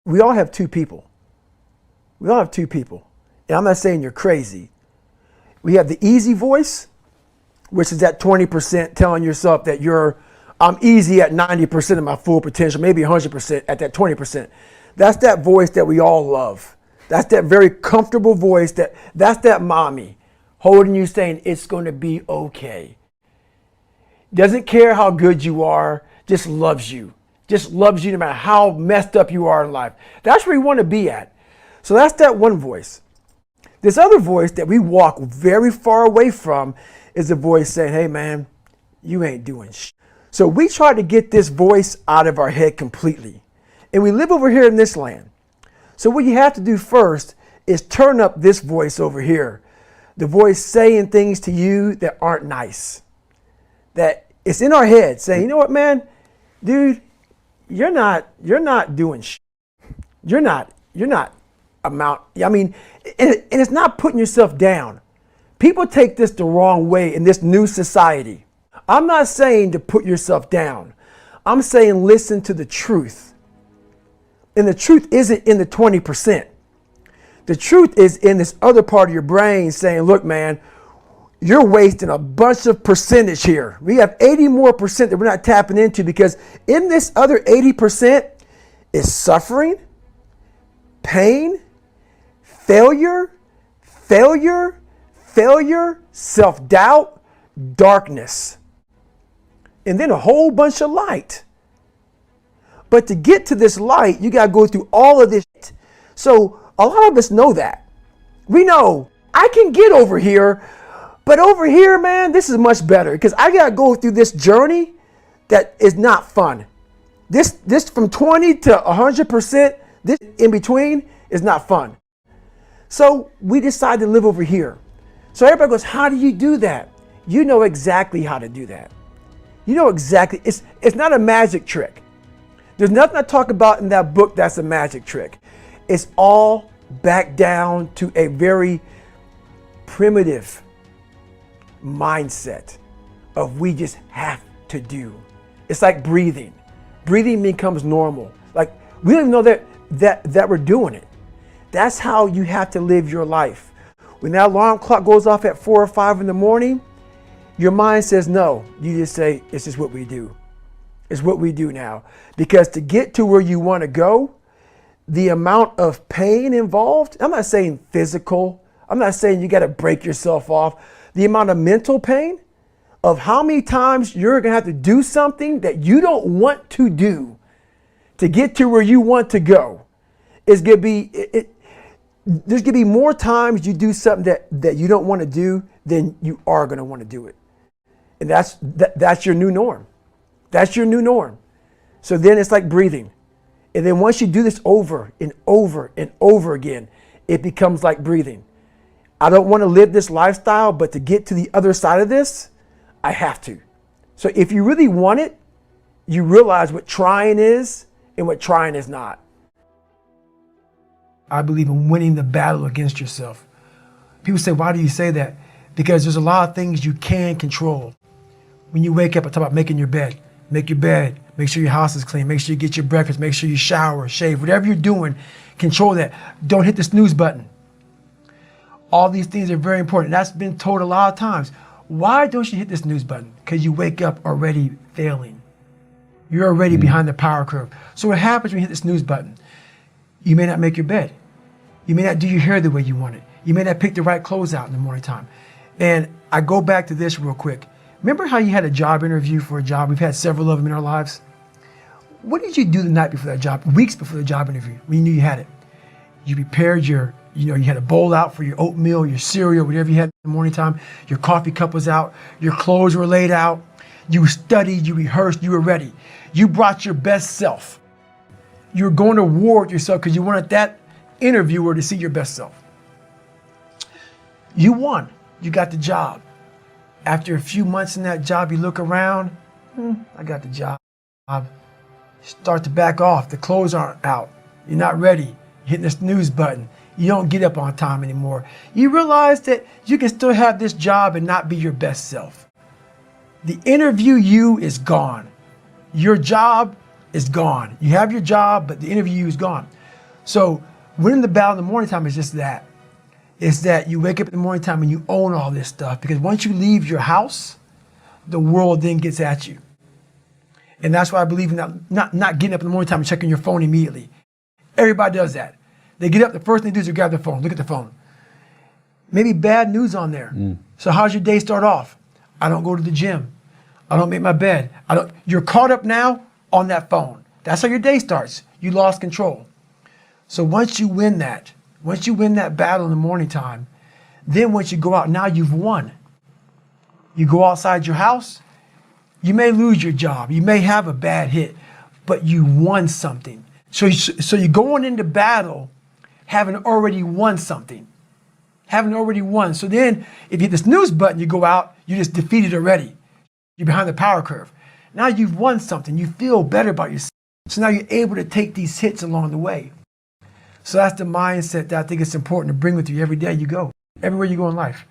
We all have two people. We all have two people. And I'm not saying you're crazy. We have the easy voice, which is that 20% telling yourself that I'm easy at 90% of my full potential, maybe 100% at that 20%. That's that voice that we all love. That's that very comfortable voice that's that mommy holding you saying it's going to be okay. Doesn't care how good you are, just loves you. Just loves you no matter how messed up you are in life. That's where you want to be at. So that's that one voice. This other voice that we walk very far away from is a voice saying, hey man, you ain't doing shit. So we try to get this voice out of our head completely. And we live over here in this land. So what you have to do first is turn up this voice over here. The voice saying things to you that aren't nice. That it's in our head saying, you know what, man, dude, you're not doing shit. You're not and it's not putting yourself down. People take this the wrong way in this new society. I'm not saying to put yourself down. I'm saying listen to the truth. And the truth isn't in the 20%. The truth is in this other part of your brain saying, look, man, you're wasting a bunch of percentage here. We have 80 more percent that we're not tapping into because in this other 80% is suffering, pain, failure, self-doubt, darkness, and then a whole bunch of light. But to get to this light, you got to go through all of this. So a lot of us know that. We know I can get over here, but over here, man, this is much better because I got to go through this journey that is not fun. This from 20 to 100%, this in between is not fun. So we decide to live over here. So everybody goes, how do you do that? You know exactly how to do that. You know exactly. It's not a magic trick. There's nothing I talk about in that book that's a magic trick. It's all back down to a very primitive mindset of we just have to do. It's like breathing. Breathing becomes normal. Like we don't even know that we're doing it. That's how you have to live your life. When that alarm clock goes off at 4 or 5 in the morning, your mind says no. You just say, it's just what we do. It's what we do now. Because to get to where you want to go, the amount of pain involved, I'm not saying physical, I'm not saying you got to break yourself off. The amount of mental pain of how many times you're going to have to do something that you don't want to do to get to where you want to go is going to be, there's going to be more times you do something that you don't want to do than you are going to want to do it. And that's your new norm. That's your new norm. So then it's like breathing. And then once you do this over and over and over again, it becomes like breathing. I don't want to live this lifestyle, but to get to the other side of this, I have to. So if you really want it, you realize what trying is and what trying is not. I believe in winning the battle against yourself. People say, why do you say that? Because there's a lot of things you can control. When you wake up, I talk about making your bed. Make your bed, make sure your house is clean, make sure you get your breakfast, make sure you shower, shave, whatever you're doing, control that. Don't hit the snooze button. All these things are very important. That's been told a lot of times. Why don't you hit the snooze button? Because you wake up already failing. You're already behind the power curve. So what happens when you hit the snooze button? You may not make your bed. You may not do your hair the way you want it. You may not pick the right clothes out in the morning time. And I go back to this real quick. Remember how you had a job interview for a job? We've had several of them in our lives. What did you do the night before that job, weeks before the job interview, when you knew you had it? You prepared you had a bowl out for your oatmeal, your cereal, whatever you had in the morning time. Your coffee cup was out. Your clothes were laid out. You studied, you rehearsed, you were ready. You brought your best self. You were going to war with yourself because you wanted that interviewer to see your best self. You won. You got the job. After a few months in that job, you look around, I got the job. Start to back off. The clothes aren't out. You're not ready. You're hitting the snooze button. You don't get up on time anymore. You realize that you can still have this job and not be your best self. The interview you is gone. Your job is gone. You have your job, but the interview you is gone. So winning the battle in the morning time is just that. It's that you wake up in the morning time and you own all this stuff, because once you leave your house, the world then gets at you. And that's why I believe in not getting up in the morning time and checking your phone immediately. Everybody does that. They get up, the first thing they do is grab their phone, look at the phone. Maybe bad news on there. So how's your day start off? I don't go to the gym. I don't make my bed. You're caught up now on that phone. That's how your day starts. You lost control. So once you win that battle in the morning time, then once you go out, now you've won. You go outside your house, you may lose your job, you may have a bad hit, but you won something. So you're going into battle having already won something. Having already won. So then if you hit the snooze button, you go out, you just defeated already. You're behind the power curve. Now you've won something. You feel better about yourself. So now you're able to take these hits along the way. So that's the mindset that I think it's important to bring with you every day you go, everywhere you go in life.